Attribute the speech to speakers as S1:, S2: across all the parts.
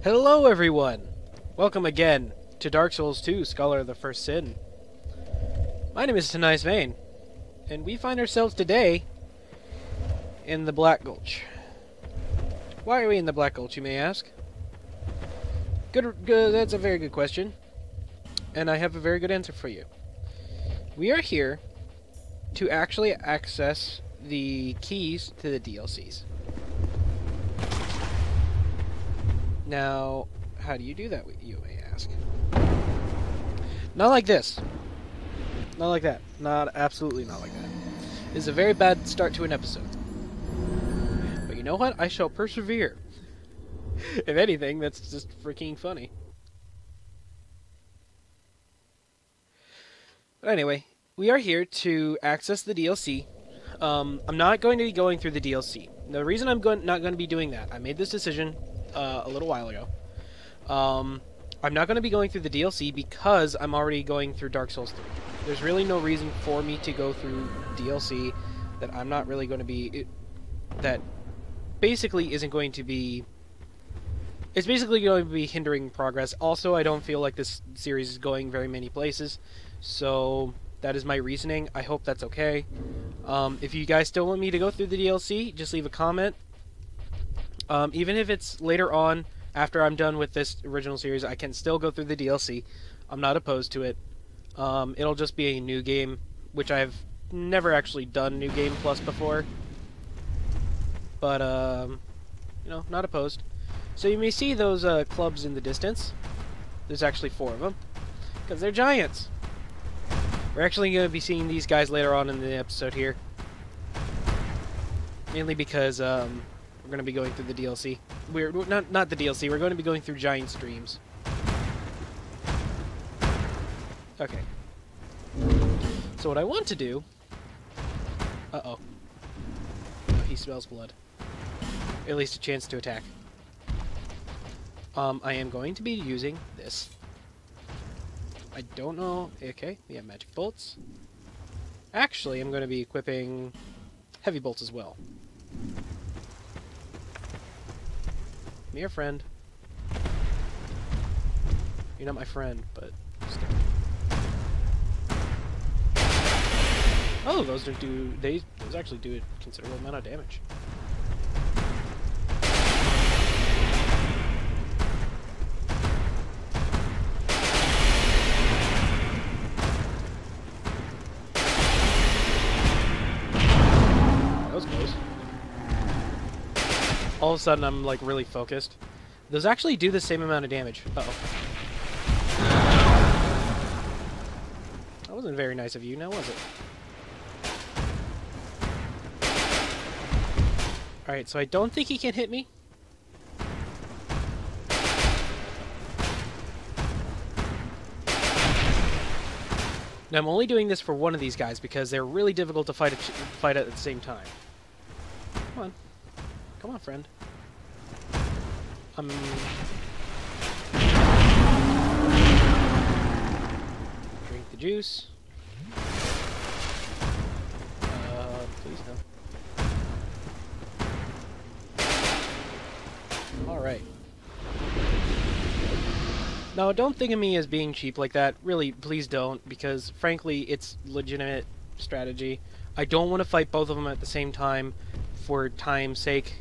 S1: Hello everyone! Welcome again to Dark Souls 2, Scholar of the First Sin. My name is Tynaeus Vane, and we find ourselves today in the Black Gulch. Why are we in the Black Gulch, you may ask? Good, that's a very good question, and I have a very good answer for you. We are here to actually access the keys to the DLCs. Now, how do you do that, you may ask? Not like this. Not like that. Absolutely not like that. This is a very bad start to an episode. But you know what? I shall persevere. If anything, that's just freaking funny. But anyway, we are here to access the DLC. I'm not going to be going through the DLC. The reason I'm not going to be doing that, I made this decision a little while ago. I'm not going to be going through the DLC because I'm already going through Dark Souls 3. There's really no reason for me to go through DLC that I'm not really going to be... that basically isn't going to be... It's basically going to be hindering progress. Also, I don't feel like this series is going very many places, so that is my reasoning. I hope that's okay. If you guys still want me to go through the DLC, just leave a comment. Even if it's later on, after I'm done with this original series, I can still go through the DLC. I'm not opposed to it. It'll just be a new game, which I've never actually done New Game Plus before. But, you know, not opposed. So you may see those clubs in the distance. There's actually 4 of them, because they're giants. We're actually going to be seeing these guys later on in the episode here. Mainly because, we're going to be going through the DLC. We're not the DLC. We're going to be going through giant streams. Okay. So what I want to do... Uh-oh. Oh, he smells blood. At least a chance to attack. I am going to be using this. I don't know... Okay, we have magic bolts. Actually, I'm going to be equipping heavy bolts as well. Come here, friend. You're not my friend, but still. Oh, those actually do a considerable amount of damage. That was close. All of a sudden, I'm, like, really focused. Those actually do the same amount of damage. Uh-oh. That wasn't very nice of you, now was it? Alright, so I don't think he can hit me. Now, I'm only doing this for one of these guys because they're really difficult to fight at the same time. Come on. Come on, friend. Drink the juice. Please no. Alright. Now, don't think of me as being cheap like that. Really, please don't, because, frankly, it's legitimate strategy. I don't want to fight both of them at the same time for time's sake.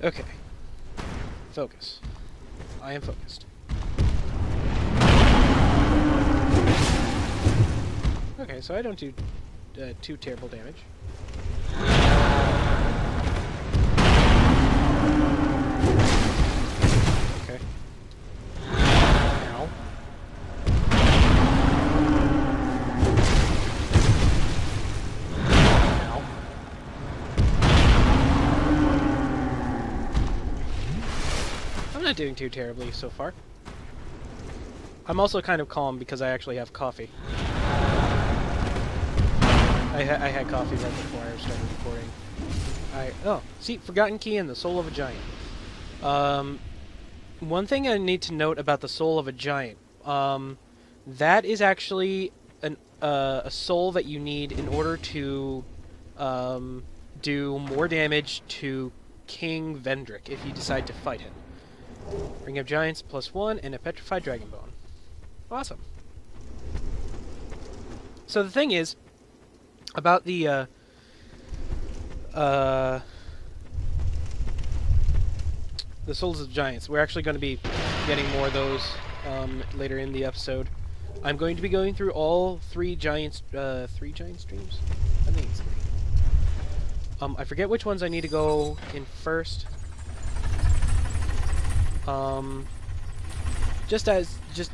S1: Okay. Focus. I am focused. Okay, so I don't do too terrible damage. Okay. Ow. Ow. I'm not doing too terribly so far. I'm also kind of calm because I actually have coffee. I had coffee right before I started recording. Oh, see, forgotten key in the soul of a giant. One thing I need to note about the soul of a giant. That is actually a soul that you need in order to do more damage to King Vendrick if you decide to fight him. Ring of Giants +1 and a Petrified Dragon Bone. Awesome. So the thing is, about the Souls of Giants, we're actually going to be getting more of those later in the episode. I'm going to be going through all three giant streams? I think it's 3. I forget which ones I need to go in first. Just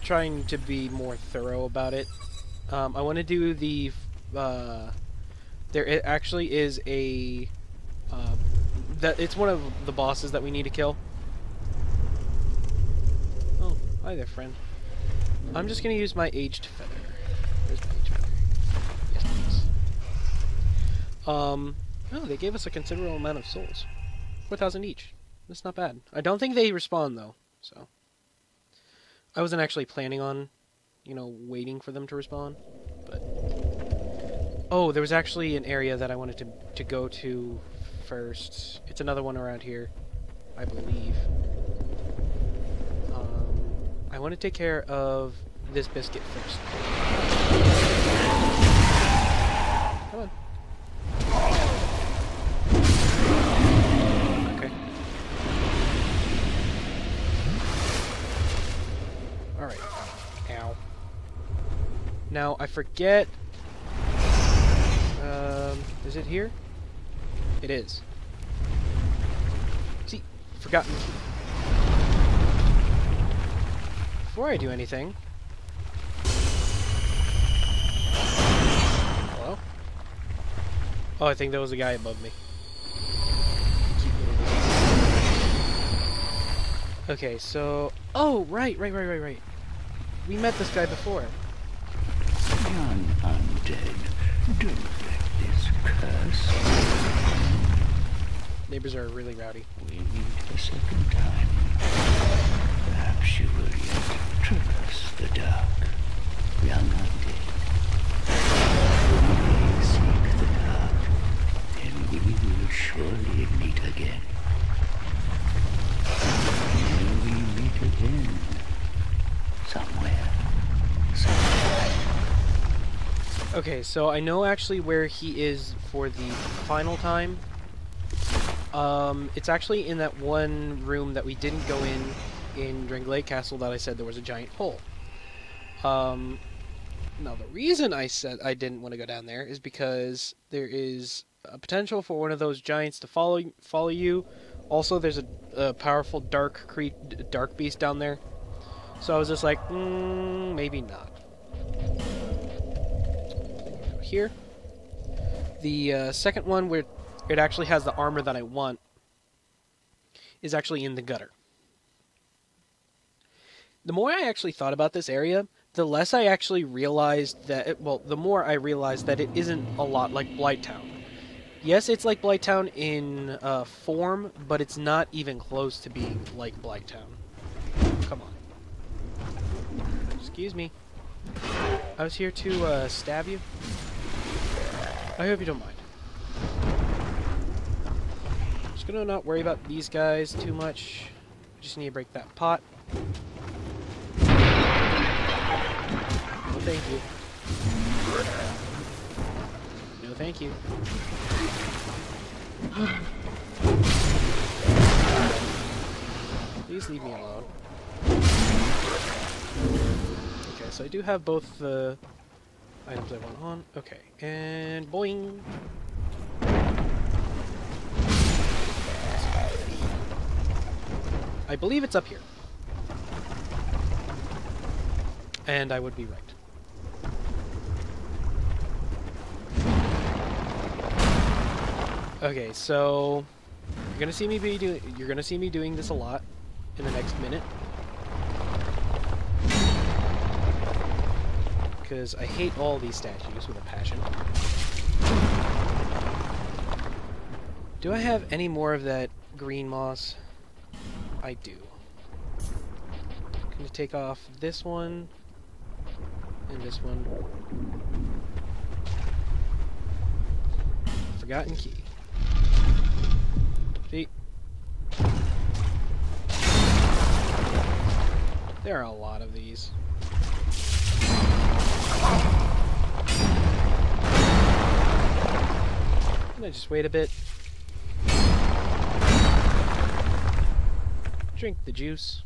S1: trying to be more thorough about it. I want to do the there actually is a that it's one of the bosses that we need to kill. Oh, hi there, friend. I'm just gonna use my aged feather. Where's my aged feather? Yes, please. Oh, they gave us a considerable amount of souls. 4,000 each. That's not bad. I don't think they respawn though, so I wasn't actually planning on, waiting for them to respawn, but oh, there was actually an area that I wanted to go to first. It's another one around here, I believe. I want to take care of this biscuit first. Come on. Okay. Alright. Ow. Now, I forget... is it here? It is. See, forgotten key. Before I do anything... Hello? Oh, I think there was a guy above me. Okay, so... Oh, right. We met this guy before.
S2: Young undead, don't let this curse.
S1: Neighbors are really rowdy.
S2: We meet a second time. Perhaps you will yet traverse the dark. Young undead. When we seek the dark, then we will surely meet again. Will we meet again? Somewhere. Sometime.
S1: Okay, so I know actually where he is for the final time. It's actually in that one room that we didn't go in Drenglade Castle that I said there was a giant hole. Now the reason I said I didn't want to go down there is because there is a potential for one of those giants to follow you. Also, there's a powerful dark beast down there. So I was just like, maybe not. Here. The second one where it actually has the armor that I want is actually in the gutter. The more I actually thought about this area, the less I actually realized that, the more I realized that it isn't a lot like Blighttown. Yes, it's like Blighttown in form, but it's not even close to being like Blighttown. Come on. Excuse me. I was here to stab you. I hope you don't mind. Just gonna not worry about these guys too much. Just need to break that pot. No, thank you. No, thank you. Please leave me alone. Okay, so I do have both the items I want on. Okay, and boing! I believe it's up here. And I would be right. Okay, so you're gonna see me doing this a lot in the next minute. Because I hate all these statues with a passion. Do I have any more of that green moss? I do. Gonna take off this one and this one. forgotten key. See? There are a lot of these. Can I just wait a bit? Drink the juice.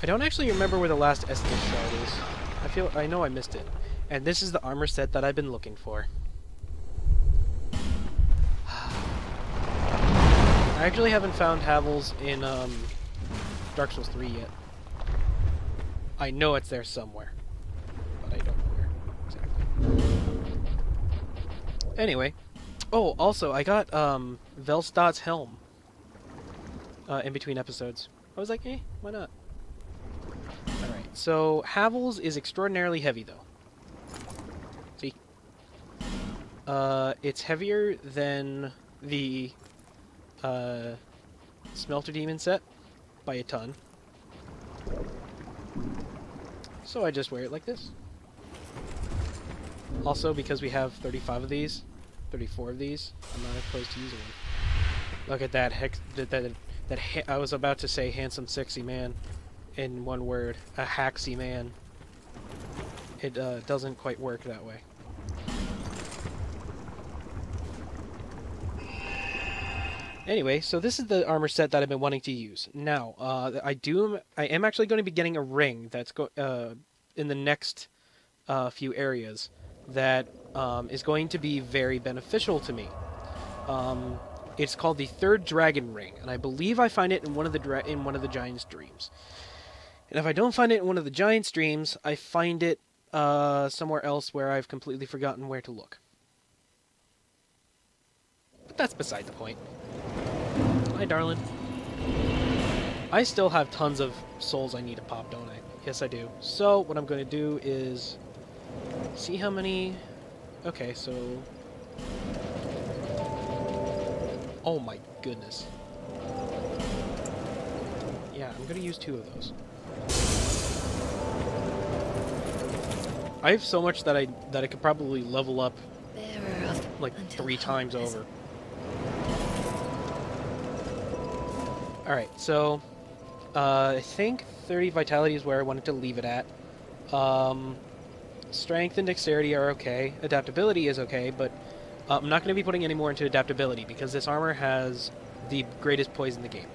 S1: I don't actually remember where the last Estus shard is. I know I missed it. And this is the armor set that I've been looking for. I actually haven't found Havel's in Dark Souls 3 yet. I know it's there somewhere, but I don't know where exactly. Anyway, oh, also I got Velstad's helm in between episodes. I was like, why not? Alright, so Havel's is extraordinarily heavy though. See? It's heavier than the Smelter Demon set by a ton. So I just wear it like this. Also, because we have 35 of these, 34 of these, I'm not opposed to using them. Look at that I was about to say handsome, sexy man in one word. A haxy man. It doesn't quite work that way. Anyway, so this is the armor set that I've been wanting to use. Now, I am actually going to be getting a ring that's in the next few areas that is going to be very beneficial to me. It's called the Third Dragon Ring, and I believe I find it in one of the Giant's Dreams. And if I don't find it in one of the Giant's Dreams, I find it somewhere else where I've completely forgotten where to look. But that's beside the point. Hi, darling. I still have tons of souls I need to pop, don't I? Yes, I do. So, what I'm going to do is see how many... Okay, so... Oh my goodness. Yeah, I'm going to use 2 of those. I have so much that I could probably level up like 3 times over. Alright, so I think 30 vitality is where I wanted to leave it at. Strength and dexterity are okay. Adaptability is okay, but I'm not going to be putting any more into adaptability because this armor has the greatest poise in the game.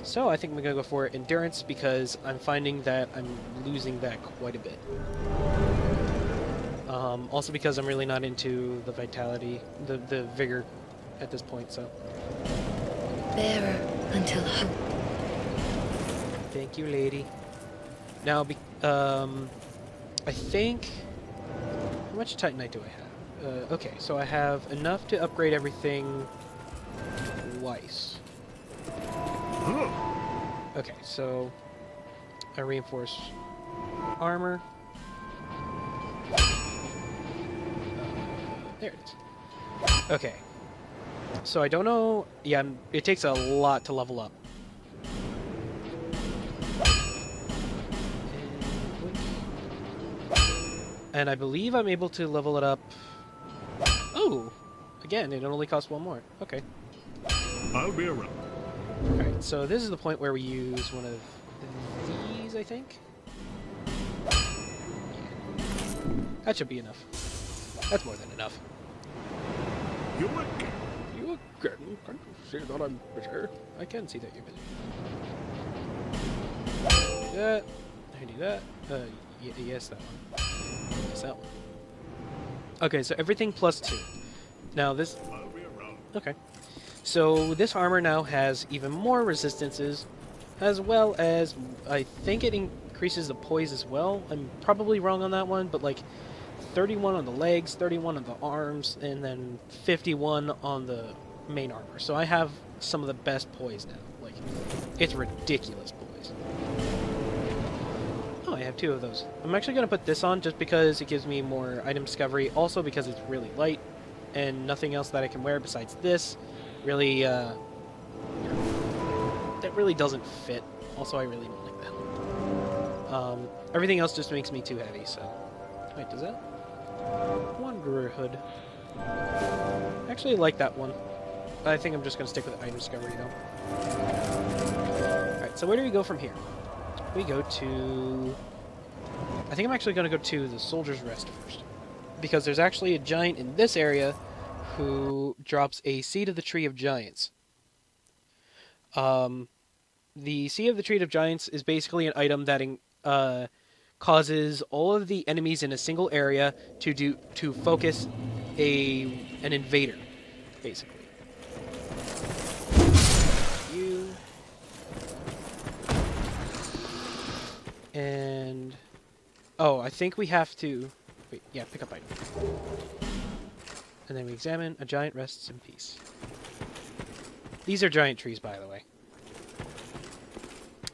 S1: So I think I'm going to go for endurance because I'm finding that I'm losing that quite a bit. Also because I'm really not into the vitality, the vigor at this point, so...
S3: Bearer until hope.
S1: Thank you, lady. Now, I think... How much Titanite do I have? Okay, so I have enough to upgrade everything twice. Okay, so I reinforce armor. There it is. Okay. So I don't know... Yeah, it takes a lot to level up. And I believe I'm able to level it up... Oh! Again, it only costs 1 more. Okay.
S4: I'll be around.
S1: Alright, so this is the point where we use one of these, I think? That should be enough. That's more than enough.
S4: You again.
S1: You again? Can't you see that I'm busy? I can see that you're busy. That. I can do that. Yes, that one. Yes, that one. Okay, so everything plus 2. Now this...
S4: I'll be around.
S1: Okay. So this armor now has even more resistances, as well as... I think it increases the poise as well. I'm probably wrong on that one, but like... 31 on the legs, 31 on the arms, and then 51 on the main armor. So I have some of the best poise now. Like, it's ridiculous poise. Oh, I have 2 of those. I'm actually going to put this on just because it gives me more item discovery. Also because it's really light, and nothing else that I can wear besides this really, that really doesn't fit. Also, I really don't like that. Everything else just makes me too heavy, so... Wait, does that? Wondering. for hood. I actually like that one. I think I'm just going to stick with item discovery, though. Alright, so where do we go from here? We go to... I think I'm actually going to go to the Soldier's Rest first. Because there's actually a giant in this area who drops a Seed of the Tree of Giants. The Seed of the Tree of Giants is basically an item that causes all of the enemies in a single area to focus an invader, basically. You and oh, I think we have to wait. Yeah, pick up item, and then we examine. A giant rests in peace. These are giant trees, by the way.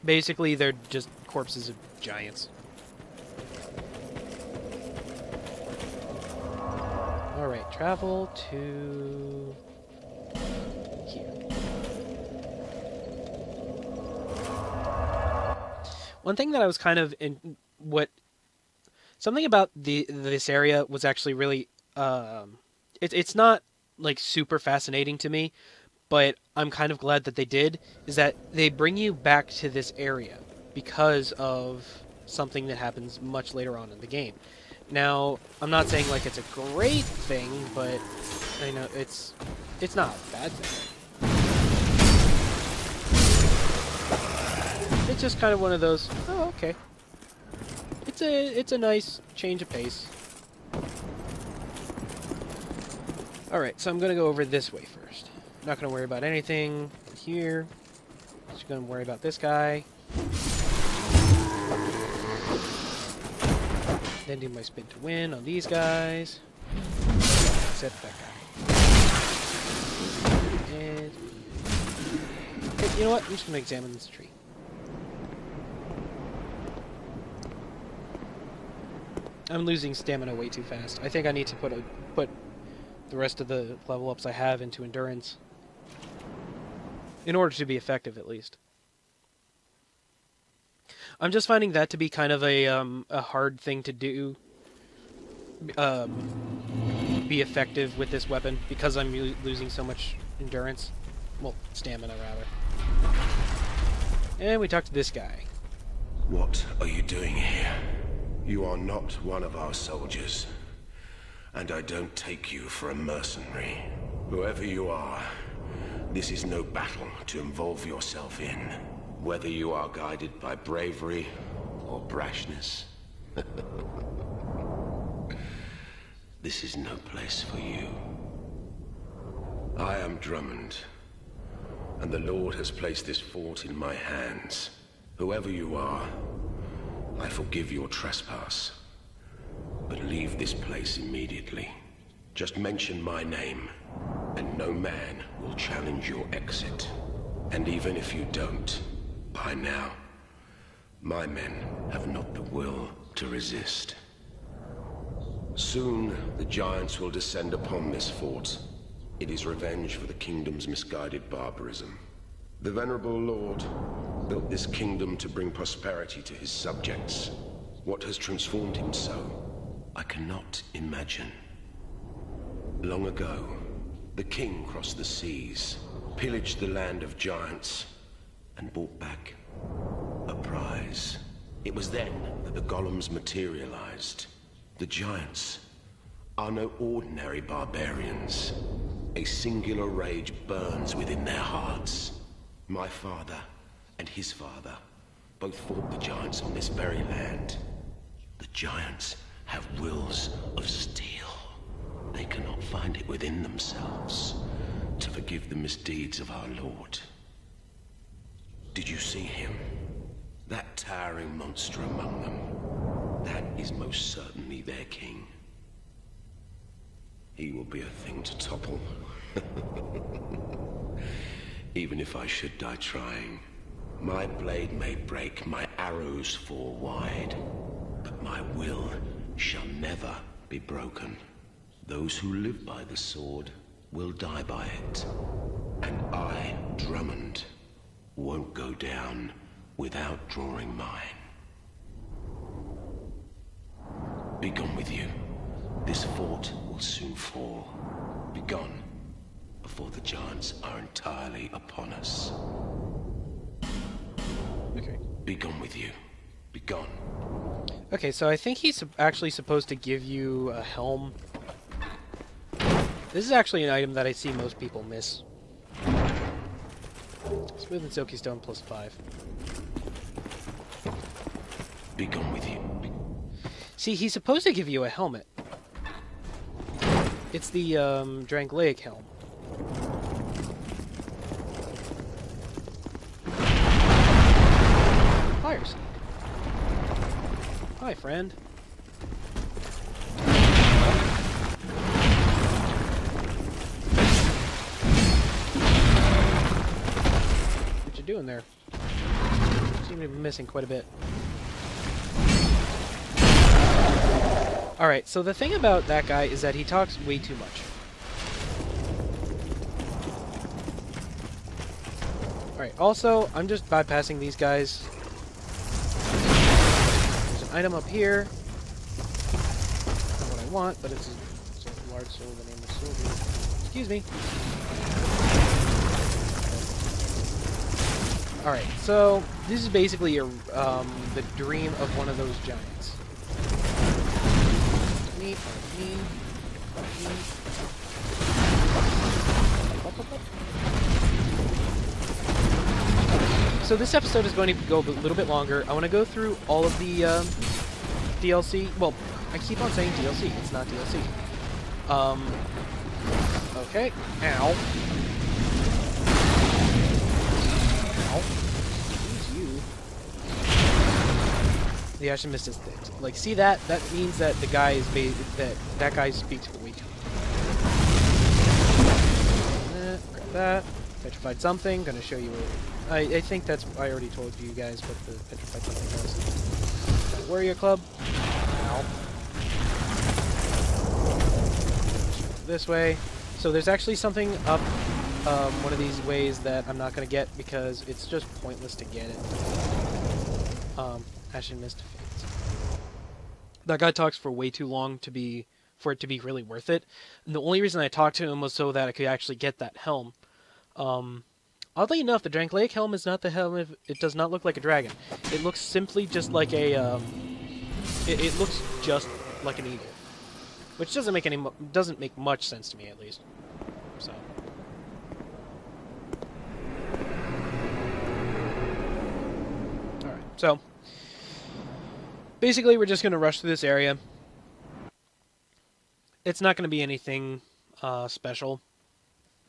S1: Basically, they're just corpses of giants. Alright, travel to here. One thing that I was kind of something about this area was actually really it's not like super fascinating to me, but I'm kind of glad that they did, is that they bring you back to this area because of something that happens much later on in the game. Now, I'm not saying like it's a great thing, but I know it's not a bad thing. It's just kind of one of those, oh, okay. It's a nice change of pace. Alright, so I'm going to go over this way first. Not going to worry about anything here. Just going to worry about this guy. Then do my spin to win on these guys. Except that guy. And... okay, you know what? I'm just going to examine this tree. I'm losing stamina way too fast. I think I need to put the rest of the level ups I have into endurance. In order to be effective, at least. I'm just finding that to be kind of a hard thing to do. Be effective with this weapon, because I'm losing so much endurance. Well, stamina, rather. And we talk to this guy.
S5: What are you doing here? You are not one of our soldiers. And I don't take you for a mercenary. Whoever you are, this is no battle to involve yourself in. Whether you are guided by bravery or brashness. This is no place for you. I am Drummond, and the Lord has placed this fort in my hands. Whoever you are, I forgive your trespass. But leave this place immediately. Just mention my name, and no man will challenge your exit. And even if you don't, by now, my men have not the will to resist. Soon, the giants will descend upon this fort. It is revenge for the kingdom's misguided barbarism. The venerable lord built this kingdom to bring prosperity to his subjects. What has transformed him so, I cannot imagine. Long ago, the king crossed the seas, pillaged the land of giants, and brought back a prize. It was then that the golems materialized. The giants are no ordinary barbarians. A singular rage burns within their hearts. My father and his father both fought the giants on this very land. The giants have wills of steel. They cannot find it within themselves to forgive the misdeeds of our Lord. Did you see him? That towering monster among them. That is most certainly their king. He will be a thing to topple. Even if I should die trying. My blade may break, my arrows fall wide, but my will shall never be broken. Those who live by the sword will die by it. And I, Drummond, won't go down without drawing mine. Be gone with you. This fort will soon fall. Begone, before the giants are entirely upon us.
S1: Okay.
S5: Begone with you. Begone.
S1: Okay, so I think he's actually supposed to give you a helm. This is actually an item that I see most people miss. Smooth and silky stone plus 5.
S5: Begone with you.
S1: See, he's supposed to give you a helmet. It's the Drangleic helm. Fire seed. Hi, friend. What you doing there? Seem to be missing quite a bit. Alright, so the thing about that guy is that he talks way too much. Alright, also, I'm just bypassing these guys. There's an item up here. Not what I want, but it's a large soul, the name of Sylvie. Excuse me. Alright, so this is basically a, the dream of one of those giants. So this episode is going to go a little bit longer. I want to go through all of the DLC. Well, I keep on saying DLC. It's not DLC. Okay. Ow. Ow. Who's you? The Ashen Mist is thick. Like, see that? That means that the guy is that guy speaks for way too long. Grab that. Petrified something. Gonna show you. I think that's. I already told you guys what the petrified something does. Warrior Club. Ow. This way. So there's actually something up one of these ways that I'm not gonna get because it's just pointless to get it. Ashen Mist fades. That guy talks for way too long for it to be really worth it. And the only reason I talked to him was so that I could actually get that helm. Oddly enough, the Drangleic helm is not the helm. It does not look like a dragon. It looks simply just like a. It looks just like an eagle, which doesn't make much sense to me, at least. So. All right. So. Basically, we're just going to rush through this area. It's not going to be anything special.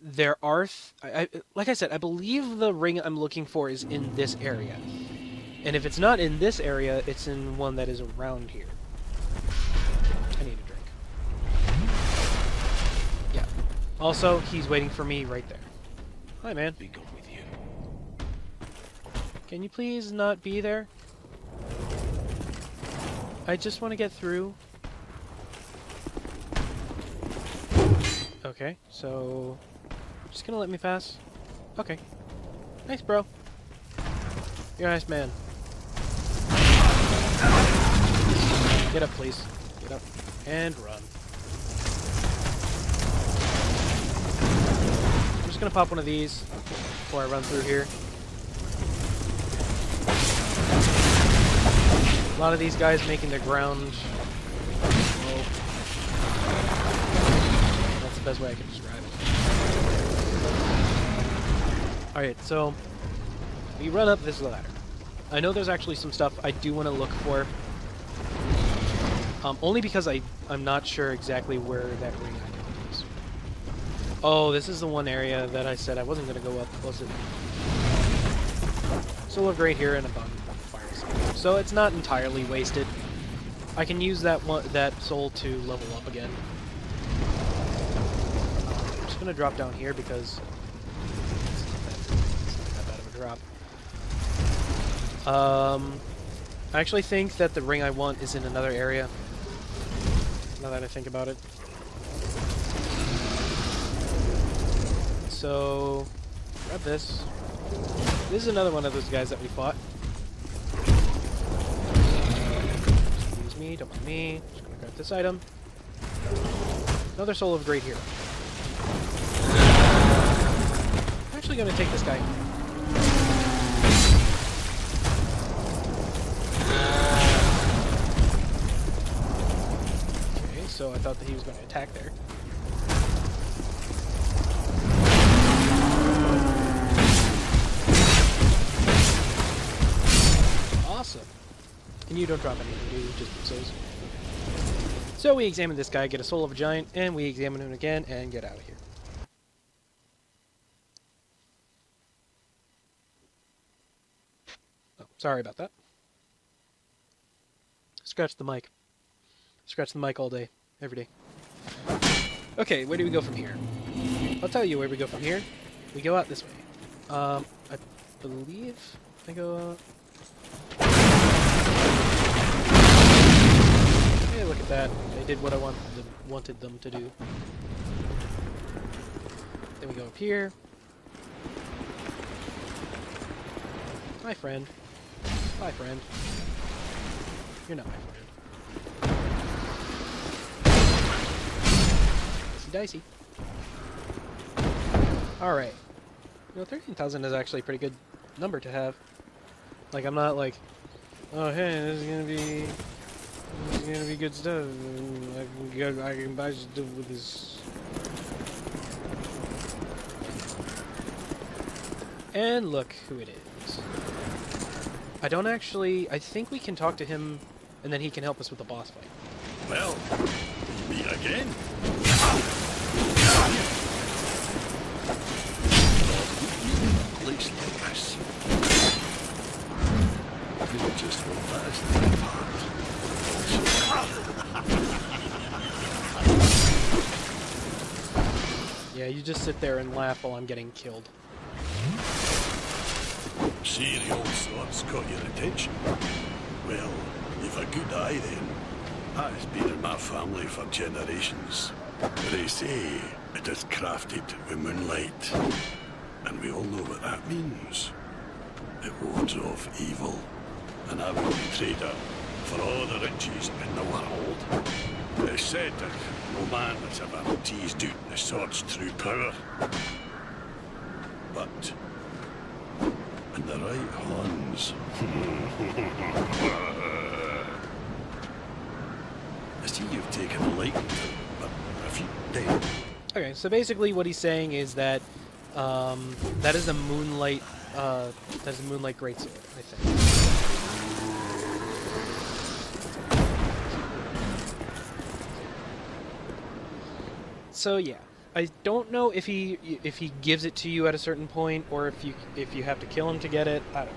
S1: There are... like I said, I believe the ring I'm looking for is in this area. And if it's not in this area, it's in one that is around here. I need a drink. Yeah. Also, he's waiting for me right there. Hi, man.
S5: Be gone with you.
S1: Can you please not be there? I just want to get through. Okay, so... Just gonna let me pass? Okay. Thanks, bro. You're a nice man. Get up, please. Get up. And run. I'm just gonna pop one of these before I run through here. A lot of these guys making their ground low. That's the best way I can describe it. Alright, so we run up this ladder. I know there's actually some stuff I do want to look for. Only because I'm not sure exactly where that ring item is. Oh, this is the one area that I said I wasn't going to go up, was it? Soul of Great here and a bug. So it's not entirely wasted. I can use that soul to level up again. I'm just gonna drop down here because it's not that bad of a drop. I actually think that the ring I want is in another area. Now that I think about it. So grab this. This is another one of those guys that we fought. Don't mind me. Just gonna grab this item. Another soul of a great hero. I'm actually going to take this guy. Okay, so I thought that he was going to attack there. Awesome. And you don't drop anything, do you? Just souls. So we examine this guy, get a soul of a giant, and we examine him again and get out of here. Oh, sorry about that. Scratch the mic. Scratch the mic all day, every day. Okay, where do we go from here? I'll tell you where we go from here. We go out this way. I believe I go... Hey, look at that. They did what I wanted them to do. Then we go up here. Hi, friend. Hi, friend. You're not my friend. Dicey. Alright. You know, 13,000 is actually a pretty good number to have. Like, I'm not like, oh, hey, this is gonna be good stuff. I can buy stuff with this. And look who it is. I don't actually... I think we can talk to him, and then he can help us with the boss fight.
S4: Well, me again?
S2: Looks like this. You just won't pass that part.
S1: Yeah, you just sit there and laugh while I'm getting killed.
S4: See, the old sort's got your attention. Well, you've a good eye then. That's been in my family for generations. They say it is crafted with moonlight. And we all know what that means. It wards off evil. And I would trade it for all the riches in the world. It's said that no man has ever teased out the sword's true power. But in the right hands. I see you've taken a liking to it, but if you did.
S1: Okay, so basically what he's saying is that that is a moonlight greatsword, I think. So yeah, I don't know if he gives it to you at a certain point, or if you have to kill him to get it. I don't know.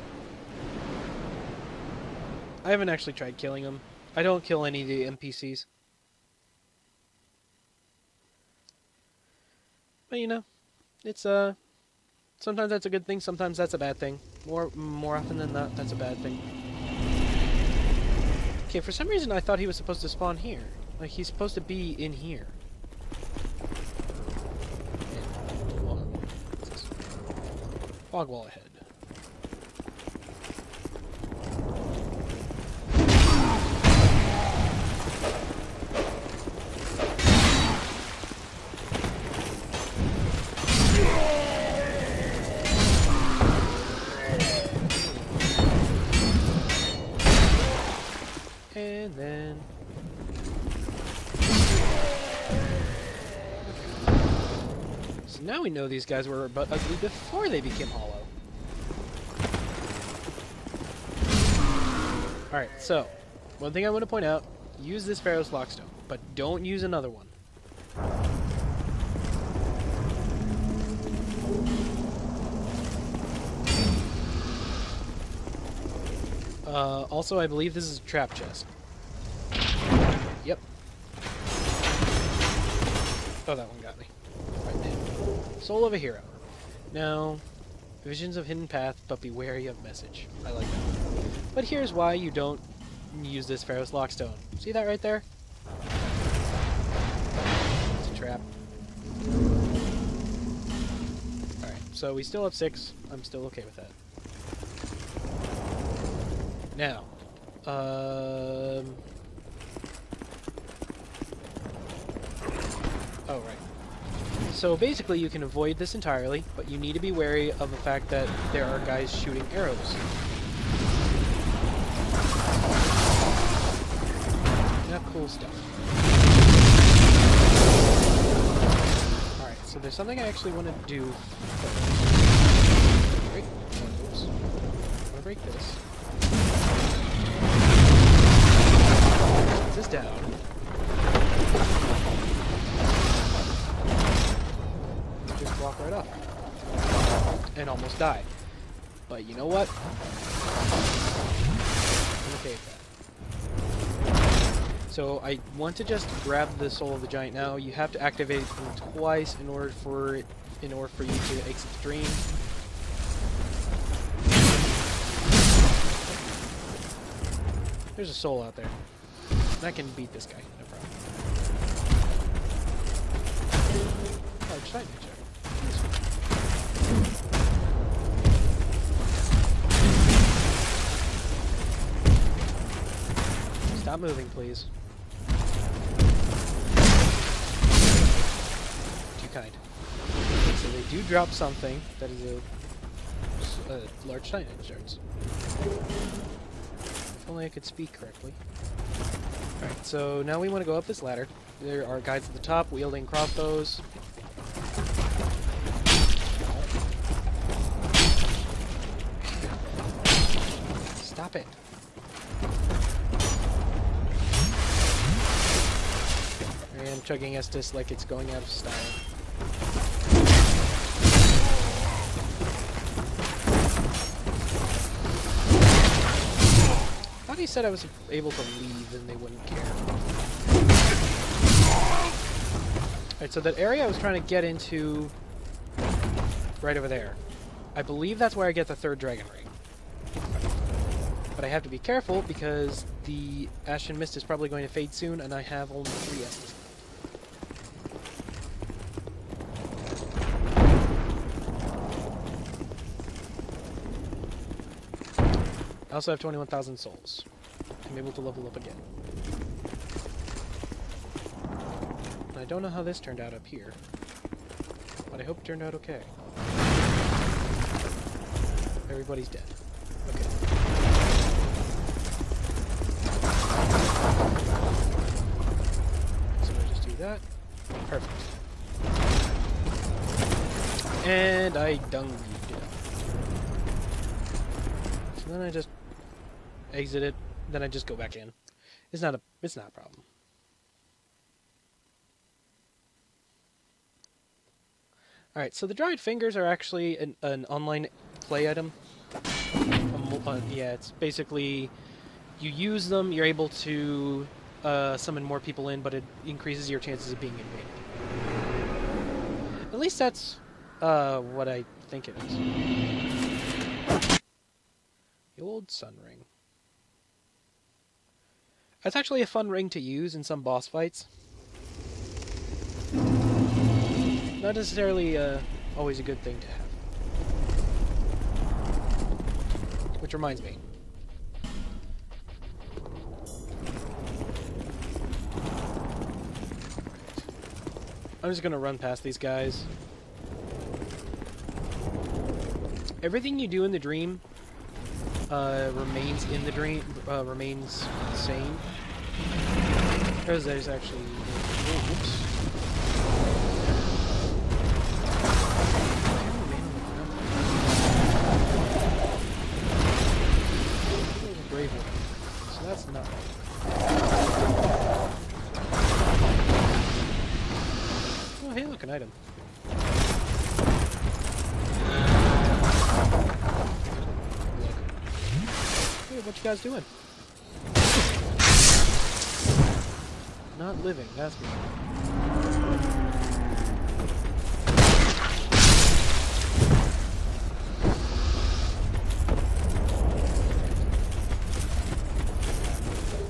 S1: I haven't actually tried killing him. I don't kill any of the NPCs. But you know, it's sometimes that's a good thing, sometimes that's a bad thing. More often than not, that's a bad thing. Okay, for some reason I thought he was supposed to spawn here. Like, he's supposed to be in here. Fog wall ahead. And then... So now we know these guys were but ugly before they became hollow. Alright, so, one thing I want to point out, use this Pharaoh's Lockstone, but don't use another one. Also, I believe this is a trap chest. Yep. Oh, that one got me. Right there. Soul of a Hero. Now, visions of hidden path, but be wary of message. I like that. But here's why you don't use this Pharaoh's Lockstone. See that right there? It's a trap. Alright, so we still have 6. I'm still okay with that. Now, Oh, right. So basically you can avoid this entirely, but you need to be wary of the fact that there are guys shooting arrows. Not cool stuff. Alright, so there's something I actually want to do first. Break. Oops. I'm gonna break this. This is down. Just walk right up. And almost die. But you know what? I'm okay with that. So I want to just grab the soul of the giant now. You have to activate it twice in order for you to exit the dream. There's a soul out there. I can beat this guy, no problem. Large side picture. Stop moving, please. Too kind. So they do drop something that is a large Tynaeus shards. If only I could speak correctly. Alright, so now we want to go up this ladder. There are guys at the top wielding crossbows. Stop it. I am chugging Estus like it's going out of style. I thought he said I was able to leave and they wouldn't care. Alright, so that area I was trying to get into right over there. I believe that's where I get the third dragon ring. But I have to be careful because the Ashen Mist is probably going to fade soon and I have only 3 Estus. I also have 21,000 souls. I'm able to level up again. And I don't know how this turned out up here, but I hope it turned out okay. Everybody's dead. Okay. So I just do that. Perfect. And I dung you. So then I just exit it, then I just go back in. It's not a problem. Alright, so the dried fingers are actually an online play item. Yeah, it's basically you use them, you're able to summon more people in, but it increases your chances of being invaded. At least that's what I think it is. The old sun ring. That's actually a fun ring to use in some boss fights. Not necessarily always a good thing to have. Which reminds me. I'm just gonna run past these guys. Everything you do in the dream remains in the dream, remains the same. There's actually... Oh, oops. There's a brave one. So that's not right. Oh, hey, look, an item. What you guys doing? Not living, that's good.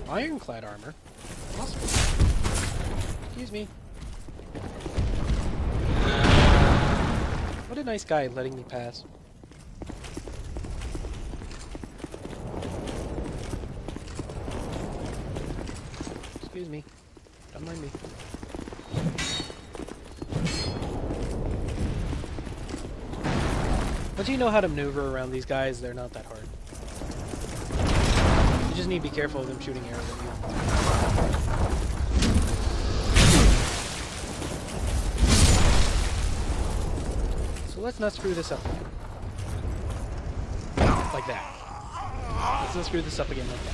S1: Ironclad armor? Awesome. Excuse me. What a nice guy letting me pass. Excuse me. Don't mind me. Once you know how to maneuver around these guys, they're not that hard. You just need to be careful of them shooting arrows at you. So let's not screw this up again. Like that. Let's not screw this up again like that.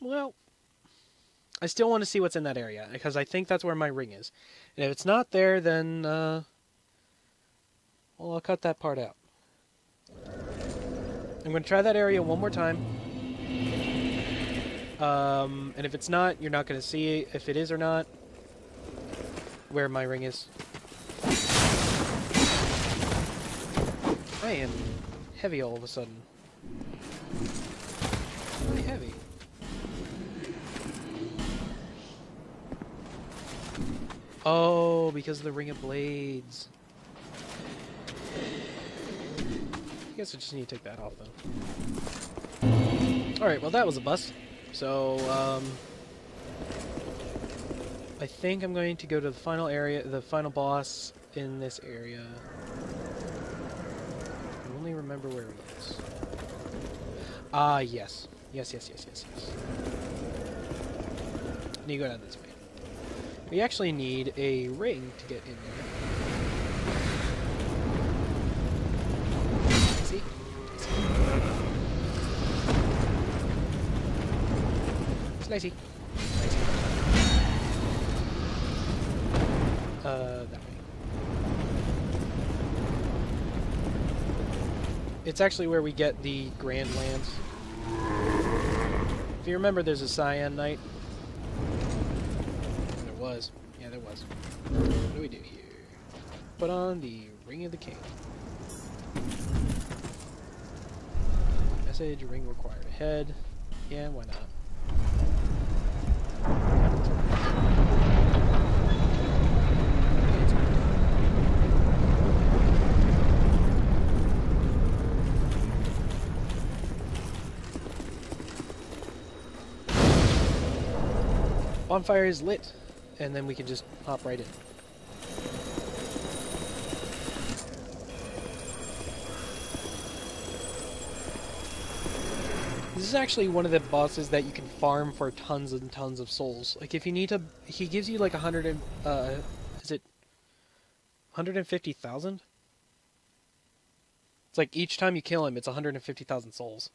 S1: Well, I still want to see what's in that area, because I think that's where my ring is. And if it's not there, then, well, I'll cut that part out. I'm going to try that area one more time. And if it's not, you're not going to see if it is or not, where my ring is. I am heavy all of a sudden. Really heavy. Oh, because of the Ring of Blades. I guess I just need to take that off, then. Alright, well that was a bust. So, I think I'm going to go to the final area, the final boss in this area. I only remember where he is. Ah, yes. Yes. And you go down this way. We actually need a ring to get in there. See? It's nicey. That way. It's actually where we get the Grand Lance. If you remember, there's a Cyan Knight. Yeah, there was. What do we do here? Put on the Ring of the King. Message, ring required ahead. Yeah, why not? Bonfire is lit. And then we can just hop right in. This is actually one of the bosses that you can farm for tons and tons of souls. Like if you need to, he gives you like 100 and, is it 150,000? It's like each time you kill him, it's 150,000 souls.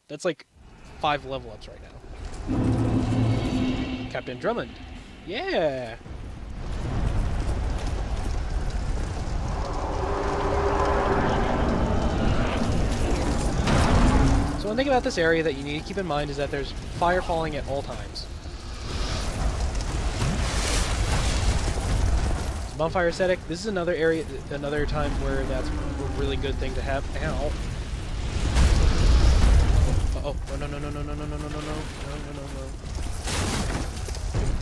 S1: That's like 5 level ups right now. Captain Drummond. Yeah! So one thing about this area that you need to keep in mind is that there's fire falling at all times. So bonfire aesthetic. This is another area, another time where that's a really good thing to have. Ow! Uh oh! No!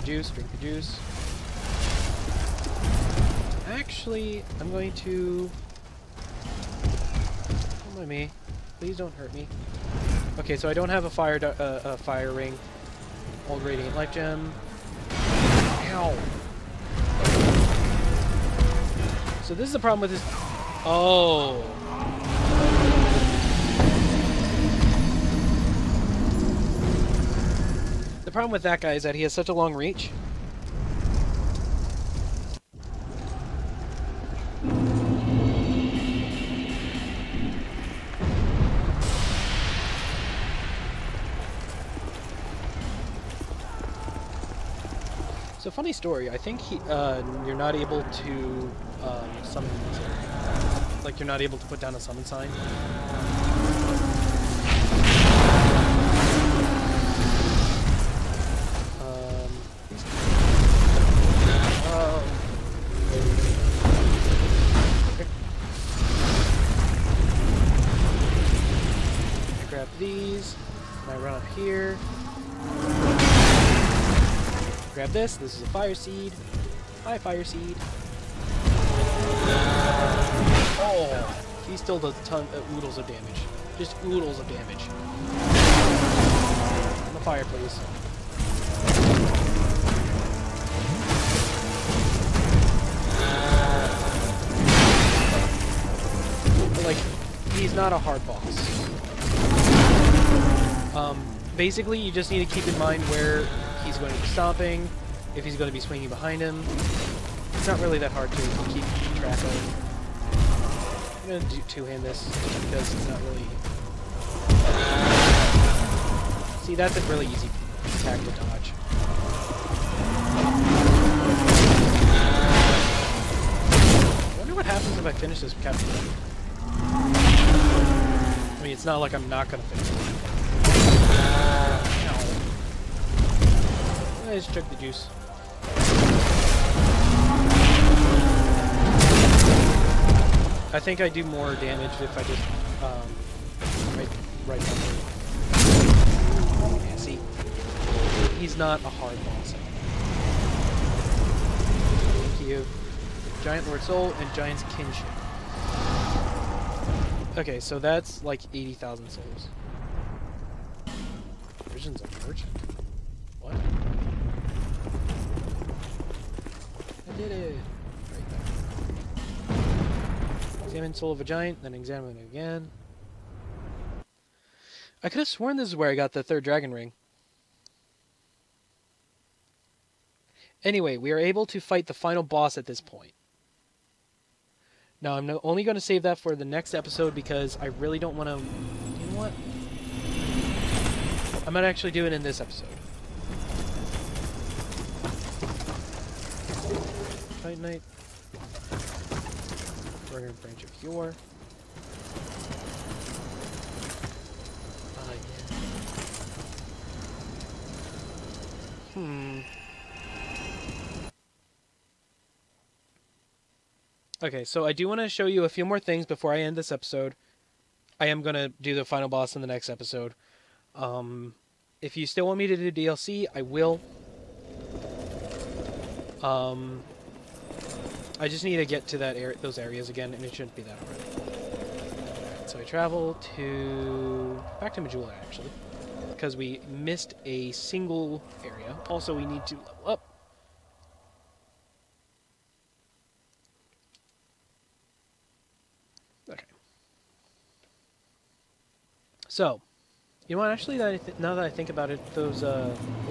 S1: Juice, drink the juice. Actually, I'm going to... Don't mind me. Please don't hurt me. Okay, so I don't have a fire ring. Old Radiant Life Gem. Ow! So this is the problem with this... Oh! The problem with that guy is that he has such a long reach. So funny story, I think you're not able to summon these. Like you're not able to put down a summon sign. These, and I run up here, grab this is a fire seed, fire seed. Oh, He still does oodles of damage. Just oodles of damage. On the fire, please. But, like, he's not a hard boss. Basically, you just need to keep in mind where he's going to be stomping, if he's going to be swinging behind him. It's not really that hard to keep track of. I'm going to two-hand this, just because it's not really... See, that's a really easy attack to dodge. I wonder what happens if I finish this Captain. I mean, it's not like I'm not going to finish it. No. I just took the juice. I think I do more damage if I just right bumper. Yeah, see, he's not a hard boss. Thank you. Giant Lord Soul and Giant's Kinship. Okay, so that's like 80,000 souls. Visions of Merchant. What? I did it. Right there. Examine Soul of a Giant, then examine it again. I could have sworn this is where I got the third dragon ring. Anyway, we are able to fight the final boss at this point. Now, I'm only going to save that for the next episode because I really don't want to... You know what? I might actually do it in this episode. Titanite. Burner Branch of Yore. Yeah. Okay, so I do want to show you a few more things before I end this episode. I am going to do the final boss in the next episode. If you still want me to do DLC, I will. I just need to get to that those areas again, and it shouldn't be that hard. Right, so I travel back to Majula, actually, because we missed a single area. Also, we need to level up. Okay. So, you know what? Actually, now that I think about it, those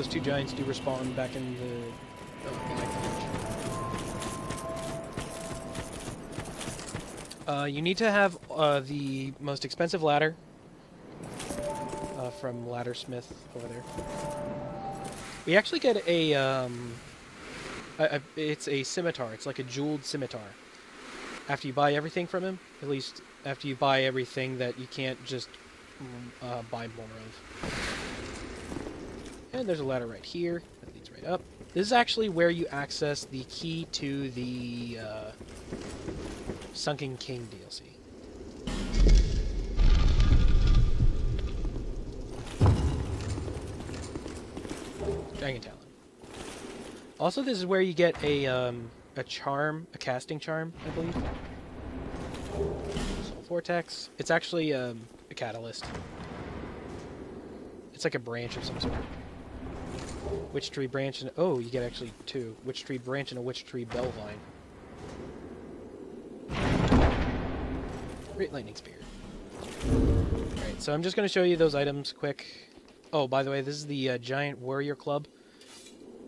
S1: two giants do respawn back in the you need to have the most expensive ladder from Laddersmith over there. We actually get it's a scimitar. It's like a jeweled scimitar. After you buy everything from him, at least after you buy everything that you can't just buy more of. And there's a ladder right here that leads right up. This is actually where you access the key to the Sunken King DLC. Dragon Talon. Also, this is where you get a charm, a casting charm, I believe. Soul Vortex. It's actually a catalyst. It's like a branch of some sort. Witch Tree branch and oh, you get actually two. Witch Tree branch and a Witch Tree Bellvine. Great Lightning Spear. Alright, so I'm just going to show you those items quick. Oh, by the way, this is the Giant Warrior Club.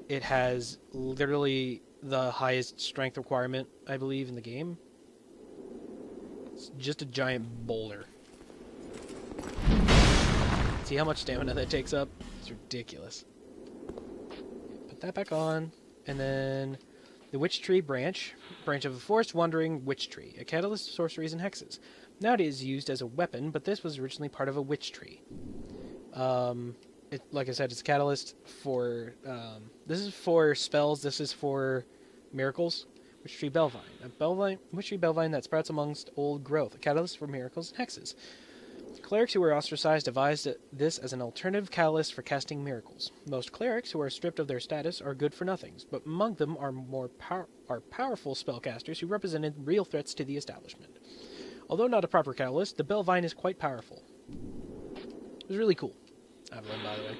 S1: It has literally the highest strength requirement, I believe, in the game. It's just a giant boulder. See how much stamina that takes up? It's ridiculous. Put that back on, and then the Witch Tree branch of a forest wandering witch tree, a catalyst of sorceries and hexes. Nowadays used as a weapon, but this was originally part of a witch tree. Like I said, it's a catalyst for this is for spells. This is for miracles. Witch Tree Bellvine, Witch Tree Bellvine that sprouts amongst old growth, a catalyst for miracles and hexes. Clerics who were ostracized devised this as an alternative catalyst for casting miracles. Most clerics who are stripped of their status are good-for-nothings, but among them are powerful spellcasters who represented real threats to the establishment. Although not a proper catalyst, the bell vine is quite powerful. It was really cool. Evelyn, by the way.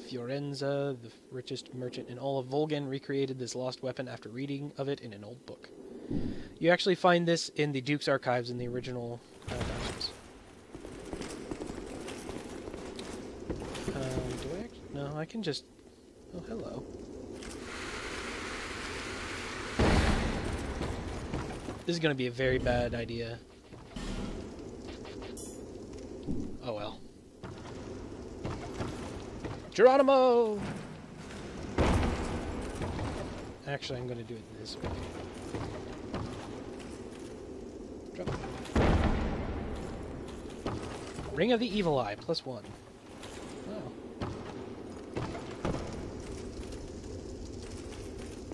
S1: Fiorenza, the richest merchant in all of Volgan, recreated this lost weapon after reading of it in an old book. You actually find this in the Duke's archives in the original dungeons. Do I actually? No, I can just... Oh, hello. This is going to be a very bad idea. Oh well. Geronimo! Actually, I'm going to do it this way. Drop. Ring of the Evil Eye, +1. Wow.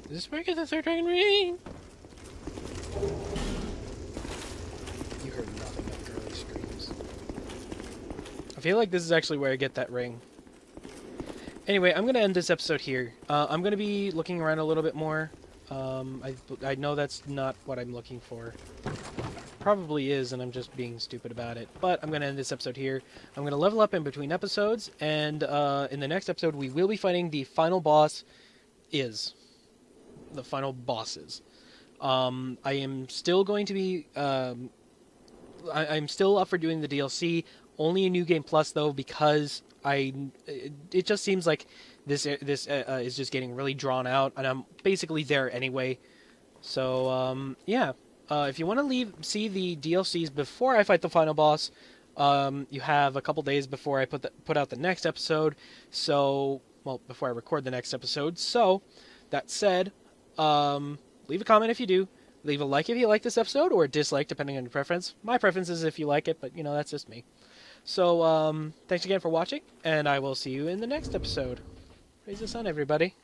S1: Is this where I get the third dragon ring? You heard nothing but girly screams. I feel like this is actually where I get that ring. Anyway, I'm going to end this episode here. I'm going to be looking around a little bit more. I know that's not what I'm looking for. Probably is, and I'm just being stupid about it. But I'm going to end this episode here. I'm going to level up in between episodes, and in the next episode we will be fighting the final boss. The final bosses. I am still going to be... I'm still up for doing the DLC. Only a New Game Plus, though, because it just seems like this is just getting really drawn out, and I'm basically there anyway. So, yeah. If you want to see the DLCs before I fight the final boss, you have a couple days before I put out the next episode. So, well, before I record the next episode. So, that said, leave a comment if you do. Leave a like if you like this episode, or a dislike depending on your preference. My preference is if you like it, but, you know, that's just me. So, thanks again for watching, and I will see you in the next episode. Praise the sun, everybody.